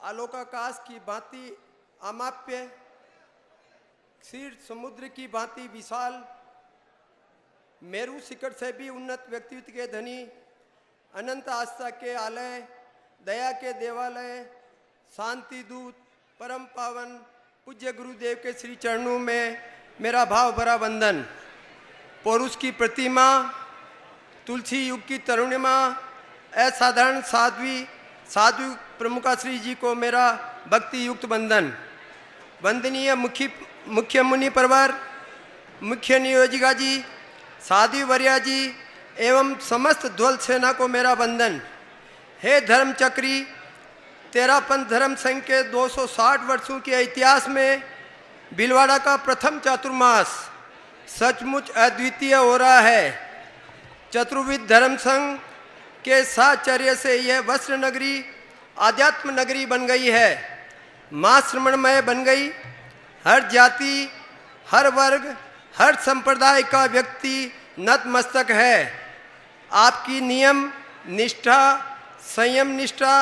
आलोकाकाश की भांति अमाप्य, क्षीर समुद्र की भांति विशाल, मेरू शिखर से भी उन्नत व्यक्तित्व के धनी, अनंत आस्था के आलय, दया के देवालय, शांति दूत, परम पावन पूज्य गुरुदेव के श्री चरणों में मेरा भाव भरा वंदन। पौरुष की प्रतिमा, तुलसी युग की तरुणिमा, असाधारण साध्वी प्रमुखा श्री जी को मेरा भक्ति युक्त वंदन। वंदनीय मुख्य मुनि परवर, मुख्य नियोजिका जी, साध्वी वर्या जी एवं समस्त ध्वल सेना को मेरा वंदन। हे धर्म चक्री, तेरा पंथ धर्म संघ के 260 वर्षों के इतिहास में भीलवाड़ा का प्रथम चातुर्मास सचमुच अद्वितीय हो रहा है। चतुर्विध धर्म संघ के साहचर्य से यह वस्त्र नगरी आध्यात्म नगरी बन गई है, मां श्रमणमय बन गई। हर जाति, हर वर्ग, हर संप्रदाय का व्यक्ति नतमस्तक है। आपकी नियम निष्ठा, संयम निष्ठा,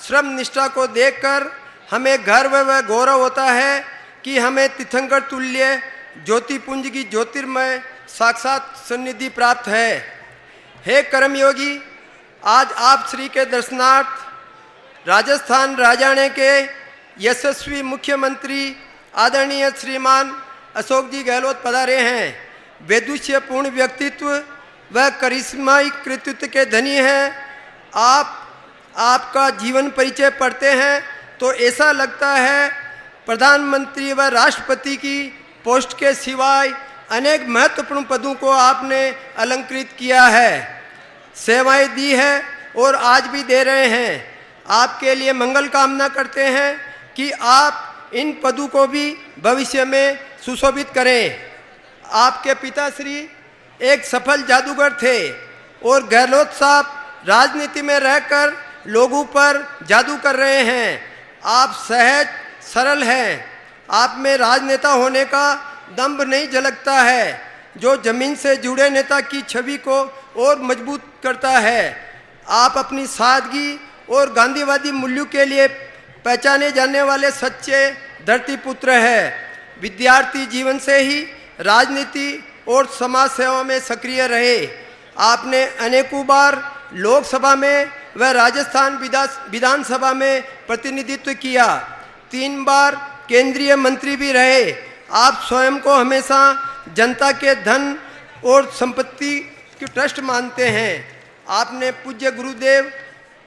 श्रम निष्ठा को देखकर हमें गर्व व गौरव होता है कि हमें तीर्थंकर तुल्य ज्योतिपुंज की ज्योतिर्मय साक्षात सन्निधि प्राप्त है। हे कर्मयोगी, आज आप श्री के दर्शनार्थ राजस्थान राजाने के यशस्वी मुख्यमंत्री आदरणीय श्रीमान अशोक जी गहलोत पधारे हैं। वेदुष्य पूर्ण व्यक्तित्व व करिश्माई कृतित्व के धनी हैं। आपका जीवन परिचय पढ़ते हैं तो ऐसा लगता है प्रधानमंत्री व राष्ट्रपति की पोस्ट के सिवाय अनेक महत्वपूर्ण पदों को आपने अलंकृत किया है, सेवाएं दी है और आज भी दे रहे हैं। आपके लिए मंगल कामना करते हैं कि आप इन पदों को भी भविष्य में सुशोभित करें। आपके पिताश्री एक सफल जादूगर थे और गहलोत साहब राजनीति में रहकर लोगों पर जादू कर रहे हैं। आप सहज सरल हैं। आप में राजनेता होने का दंभ नहीं झलकता है, जो जमीन से जुड़े नेता की छवि को और मजबूत करता है। आप अपनी सादगी और गांधीवादी मूल्यों के लिए पहचाने जाने वाले सच्चे धरती पुत्र हैं। विद्यार्थी जीवन से ही राजनीति और समाज सेवा में सक्रिय रहे। आपने अनेकों बार लोकसभा में व राजस्थान विधानसभा में प्रतिनिधित्व किया। 3 बार केंद्रीय मंत्री भी रहे। आप स्वयं को हमेशा जनता के धन और संपत्ति की ट्रस्ट मानते हैं। आपने पूज्य गुरुदेव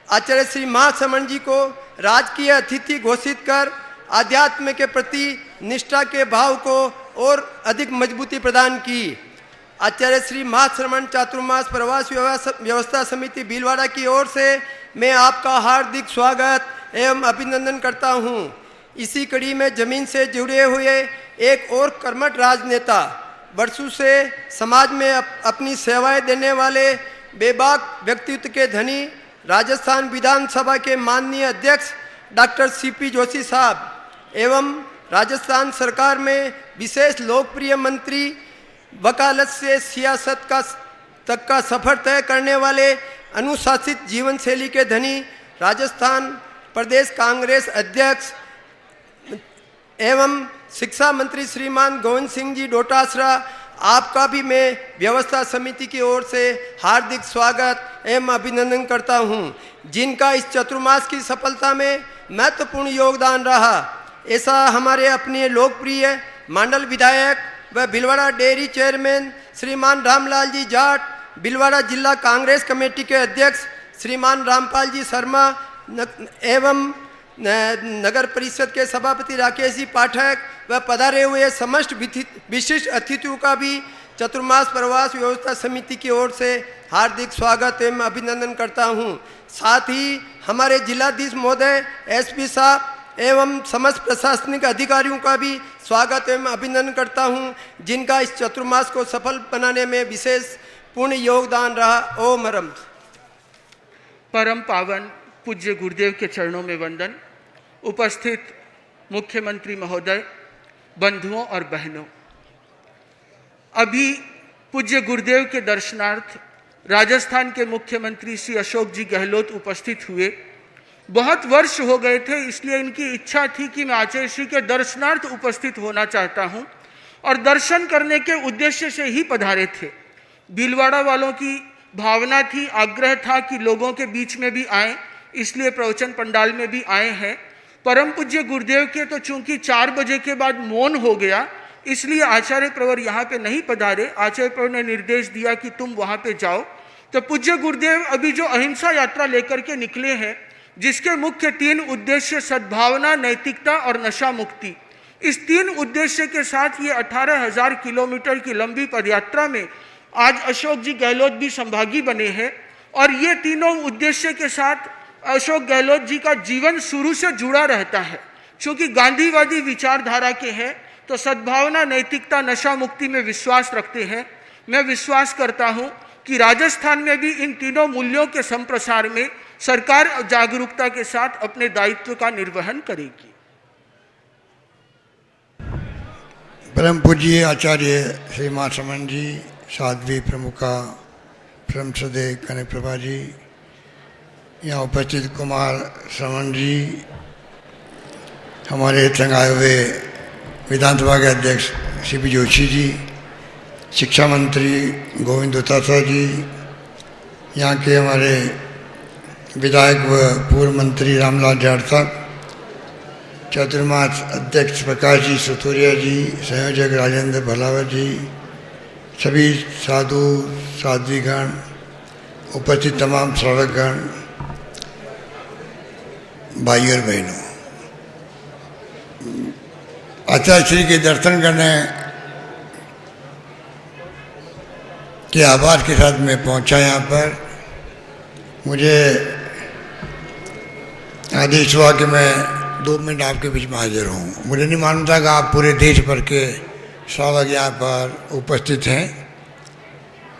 आचार्य श्री महाश्रमण जी को राजकीय अतिथि घोषित कर आध्यात्म के प्रति निष्ठा के भाव को और अधिक मजबूती प्रदान की। आचार्य श्री महाश्रमण चातुर्मास प्रवास व्यवस्था समिति भीलवाड़ा की ओर से मैं आपका हार्दिक स्वागत एवं अभिनंदन करता हूं। इसी कड़ी में जमीन से जुड़े हुए एक और कर्मठ राजनेता, वर्षों से समाज में अपनी सेवाएं देने वाले बेबाक व्यक्तित्व के धनी राजस्थान विधानसभा के माननीय अध्यक्ष डॉक्टर सीपी जोशी साहब एवं राजस्थान सरकार में विशेष लोकप्रिय मंत्री, वकालत से सियासत तक का सफर तय करने वाले अनुशासित जीवन शैली के धनी राजस्थान प्रदेश कांग्रेस अध्यक्ष एवं शिक्षा मंत्री श्रीमान गोविंद सिंह जी डोटासरा, आपका भी मैं व्यवस्था समिति की ओर से हार्दिक स्वागत एवं अभिनंदन करता हूं, जिनका इस चतुर्मास की सफलता में महत्वपूर्ण योगदान रहा। ऐसा हमारे अपने लोकप्रिय मंडल विधायक व भीलवाड़ा डेयरी चेयरमैन श्रीमान रामलाल जी जाट, भीलवाड़ा जिला कांग्रेस कमेटी के अध्यक्ष श्रीमान रामपाल जी शर्मा एवं नगर परिषद के सभापति राकेश जी पाठक व पधारे हुए समस्त विशिष्ट अतिथियों का भी चतुर्मास प्रवास व्यवस्था समिति की ओर से हार्दिक स्वागत एवं अभिनंदन करता हूं। साथ ही हमारे जिलाधीश महोदय, एसपी साहब एवं समस्त प्रशासनिक अधिकारियों का भी स्वागत एवं अभिनंदन करता हूं, जिनका इस चतुर्मास को सफल बनाने में विशेष पूर्ण योगदान रहा। ओम हरम। परम पावन पूज्य गुरुदेव के चरणों में वंदन। उपस्थित मुख्यमंत्री महोदय, बंधुओं और बहनों, अभी पूज्य गुरुदेव के दर्शनार्थ राजस्थान के मुख्यमंत्री श्री अशोक जी गहलोत उपस्थित हुए बहुत वर्ष हो गए थे, इसलिए इनकी इच्छा थी कि मैं आचार्य श्री के दर्शनार्थ उपस्थित होना चाहता हूँ, और दर्शन करने के उद्देश्य से ही पधारे थे। भीलवाड़ा वालों की भावना थी, आग्रह था कि लोगों के बीच में भी आए, इसलिए प्रवचन पंडाल में भी आए हैं। परम पूज्य गुरुदेव के तो चूंकि 4 बजे के बाद मौन हो गया, इसलिए आचार्य प्रवर यहाँ पे नहीं पधारे। आचार्य प्रवर ने निर्देश दिया कि तुम वहाँ पे जाओ। तो पूज्य गुरुदेव अभी जो अहिंसा यात्रा लेकर के निकले हैं, जिसके मुख्य 3 उद्देश्य सद्भावना, नैतिकता और नशा मुक्ति, इस 3 उद्देश्य के साथ ये 18,000 किलोमीटर की लंबी पदयात्रा में आज अशोक जी गहलोत भी संभागी बने हैं। और ये तीनों उद्देश्य के साथ अशोक गहलोत जी का जीवन शुरू से जुड़ा रहता है। क्योंकि गांधीवादी विचारधारा के हैं, तो सद्भावना, नैतिकता, नशा मुक्ति में विश्वास रखते हैं। मैं विश्वास करता हूँ कि राजस्थान में भी इन तीनों मूल्यों के संप्रसार में सरकार जागरूकता के साथ अपने दायित्व का निर्वहन करेगी। परम पूज्य आचार्य श्री मां समन जी, साध्वी प्रमुखा परम श्रद्धेय कनक प्रभा जी, यहाँ उपस्थित कुमार श्रवण जी, हमारे संग आए हुए विधानसभा के अध्यक्ष सीपी जोशी जी, शिक्षा मंत्री गोविंद दोतासा जी, यहाँ के हमारे विधायक व पूर्व मंत्री रामलाल जाट साहब, चतुर्मास अध्यक्ष प्रकाश जी सुतुरिया जी, संयोजक राजेंद्र भलावर जी, सभी साधु साध्वीगण, उपस्थित तमाम श्रावकगण, भाई और बहनों, आचार्य श्री के दर्शन करने के आभार के साथ मैं पहुंचा यहाँ पर। मुझे आदेश हुआ कि मैं 2 मिनट आपके बीच में हाजिर हूँ। मुझे नहीं मालूम था कि आप पूरे देश भर के श्रावक यहाँ पर उपस्थित हैं,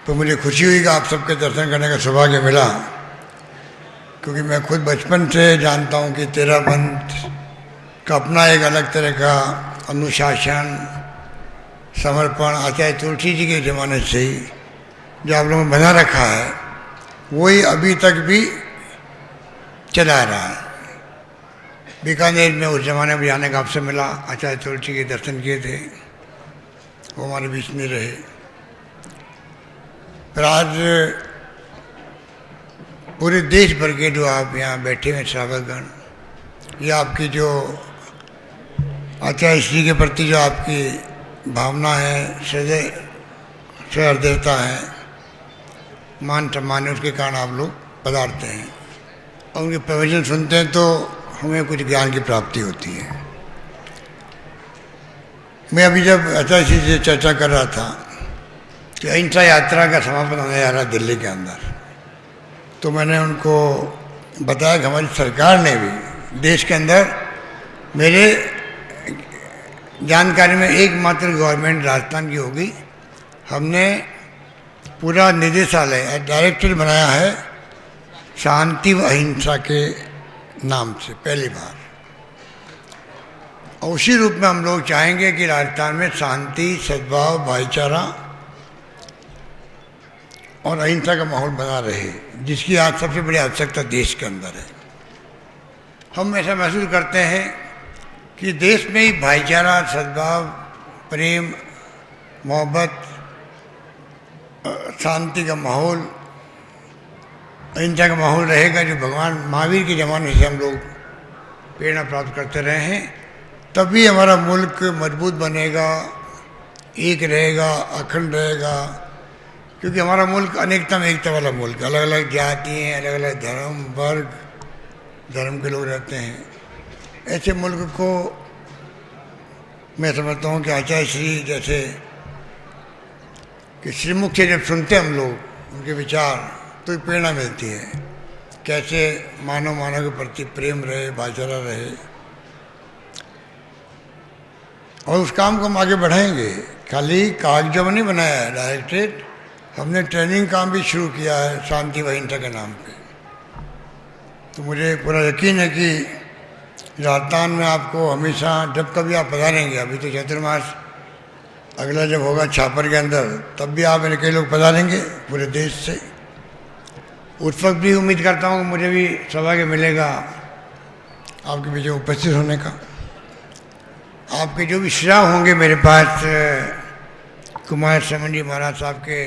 तो मुझे खुशी हुई कि आप सबके दर्शन करने का सौभाग्य मिला। क्योंकि मैं खुद बचपन से जानता हूँ कि तेरा पंथ का अपना एक अलग तरह का अनुशासन, समर्पण आचार्य तुलसी जी के ज़माने से ही जो आप लोगों ने बना रखा है, वही अभी तक भी चला रहा है। बीकानेर में उस ज़माने में जाने का अवसर मिला, आचार्य तुलसी के दर्शन किए थे, वो हमारे बीच में रहे। पर आज पूरे देश भर के जो आप यहाँ बैठे हैं श्रावकगण, ये आपकी जो आचार्य श्री के प्रति जो आपकी भावना है, सहृदयता है, मान सम्मान है, उसके कारण आप लोग पधारते हैं और उनके प्रवचन सुनते हैं तो हमें कुछ ज्ञान की प्राप्ति होती है। मैं अभी जब आचार्य श्री से चर्चा कर रहा था कि अहिंसा यात्रा का समापन होने जा रहा है दिल्ली के अंदर, तो मैंने उनको बताया कि हमारी सरकार ने भी देश के अंदर, मेरे जानकारी में एकमात्र गवर्नमेंट राजस्थान की होगी, हमने पूरा निदेशालय डायरेक्टर बनाया है शांति व अहिंसा के नाम से, पहली बार। और उसी रूप में हम लोग चाहेंगे कि राजस्थान में शांति, सद्भाव, भाईचारा और अहिंसा का माहौल बना रहे, जिसकी आज सबसे बड़ी आवश्यकता देश के अंदर है। हम ऐसा महसूस करते हैं कि देश में ही भाईचारा, सद्भाव, प्रेम, मोहब्बत, शांति का माहौल, अहिंसा का माहौल रहेगा, जो भगवान महावीर के ज़माने से हम लोग प्रेरणा प्राप्त करते रहे हैं। तभी हमारा मुल्क मजबूत बनेगा, एक रहेगा, अखंड रहेगा। क्योंकि हमारा मुल्क अनेकता में एकता वाला मुल्क, अलग अलग जाति हैं, अलग अलग धर्म, वर्ग, धर्म के लोग रहते हैं। ऐसे मुल्क को मैं समझता हूँ कि आचार्य श्री जैसे कि श्रीमुख से जब सुनते हम लोग उनके विचार, तो एक प्रेरणा मिलती है कैसे मानव के प्रति प्रेम रहे, भाईचारा रहे, और उस काम को हम आगे बढ़ाएंगे। खाली कागजों में नहीं बनाया है डायरेक्टेड, हमने ट्रेनिंग काम भी शुरू किया है शांति व अहिंसा के नाम पे। तो मुझे पूरा यकीन है कि राजस्थान में आपको हमेशा, जब कभी आप पधारेंगे, अभी तो चतुर्मास अगला जब होगा छापर के अंदर, तब भी आप कई लोग पधारेंगे पूरे देश से। उस वक्त भी उम्मीद करता हूँ कि मुझे भी सौभाग्य मिलेगा आपके बीच में उपस्थित होने का। आपके जो भी सुझाव होंगे मेरे पास कुमार समन जी महाराज साहब के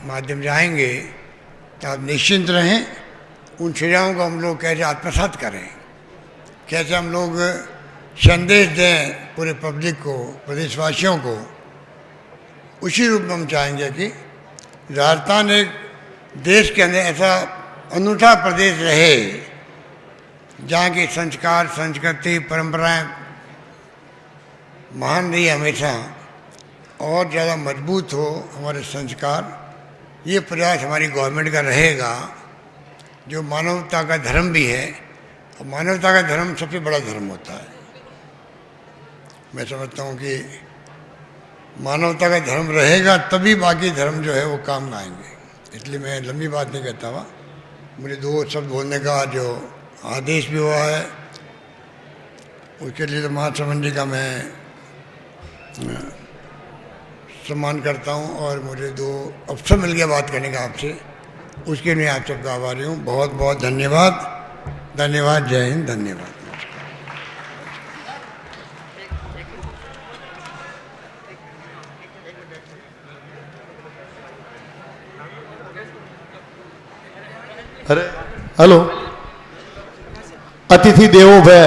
माध्यम से आएंगे, तो आप निश्चिंत रहें। उन सुझावों को हम लोग कैसे आत्मसात करें, कैसे हम लोग संदेश दें पूरे पब्लिक को, प्रदेशवासियों को, उसी रूप में हम चाहेंगे कि राजस्थान एक देश के अंदर ऐसा अनूठा प्रदेश रहे जहाँ की संस्कार, संस्कृति, परंपराएं महान रही हमेशा, और ज़्यादा मजबूत हो हमारे संस्कार। ये प्रयास हमारी गवर्नमेंट का रहेगा, जो मानवता का धर्म भी है। और मानवता का धर्म सबसे बड़ा धर्म होता है। मैं समझता हूँ कि मानवता का धर्म रहेगा तभी बाकी धर्म जो है वो काम आएंगे। इसलिए मैं लंबी बात नहीं कहता हुआ, मुझे 2 शब्द बोलने का जो आदेश भी हुआ है, उसके लिए तो महासमन जी का मैं सम्मान करता हूँ, और मुझे 2 अवसर मिल गया बात करने का आपसे, उसके लिए आप सबका आभारी हूँ। बहुत बहुत धन्यवाद। धन्यवाद। जय हिंद। धन्यवाद। हेलो। अतिथि देवो भय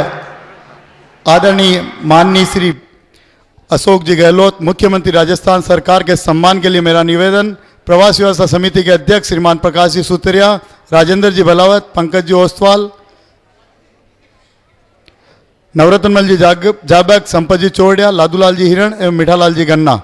आदरणीय माननीय श्री अशोक जी गहलोत, मुख्यमंत्री राजस्थान सरकार के सम्मान के लिए मेरा निवेदन। प्रवासी व्यवस्था समिति के अध्यक्ष श्रीमान प्रकाश जी सूत्रिया, राजेंद्र जी भलावत, पंकज जी ओस्तवाल, नवरत्नमल जी जाबक, संपत जी चौड़िया, लादूलाल जी हिरण एवं मीठालाल जी गन्ना।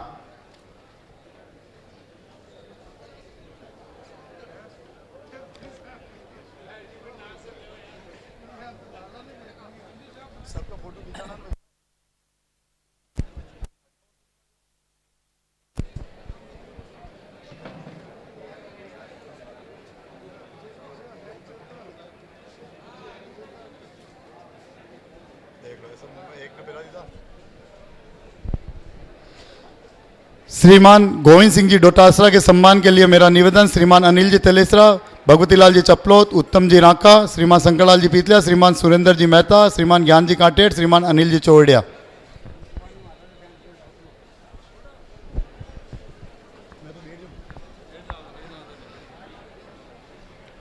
श्रीमान गोविंद सिंह जी डोटासरा के सम्मान के लिए मेरा निवेदन। श्रीमान अनिल जी तेलेसरा, भगवती लाल जी चपलोत, उत्तम जी राका, श्रीमान शंकरलाल जी पीतलिया, श्रीमान सुरेंद्र जी मेहता, श्रीमान ज्ञान जी काटेट, श्रीमान अनिल जी चौड़िया।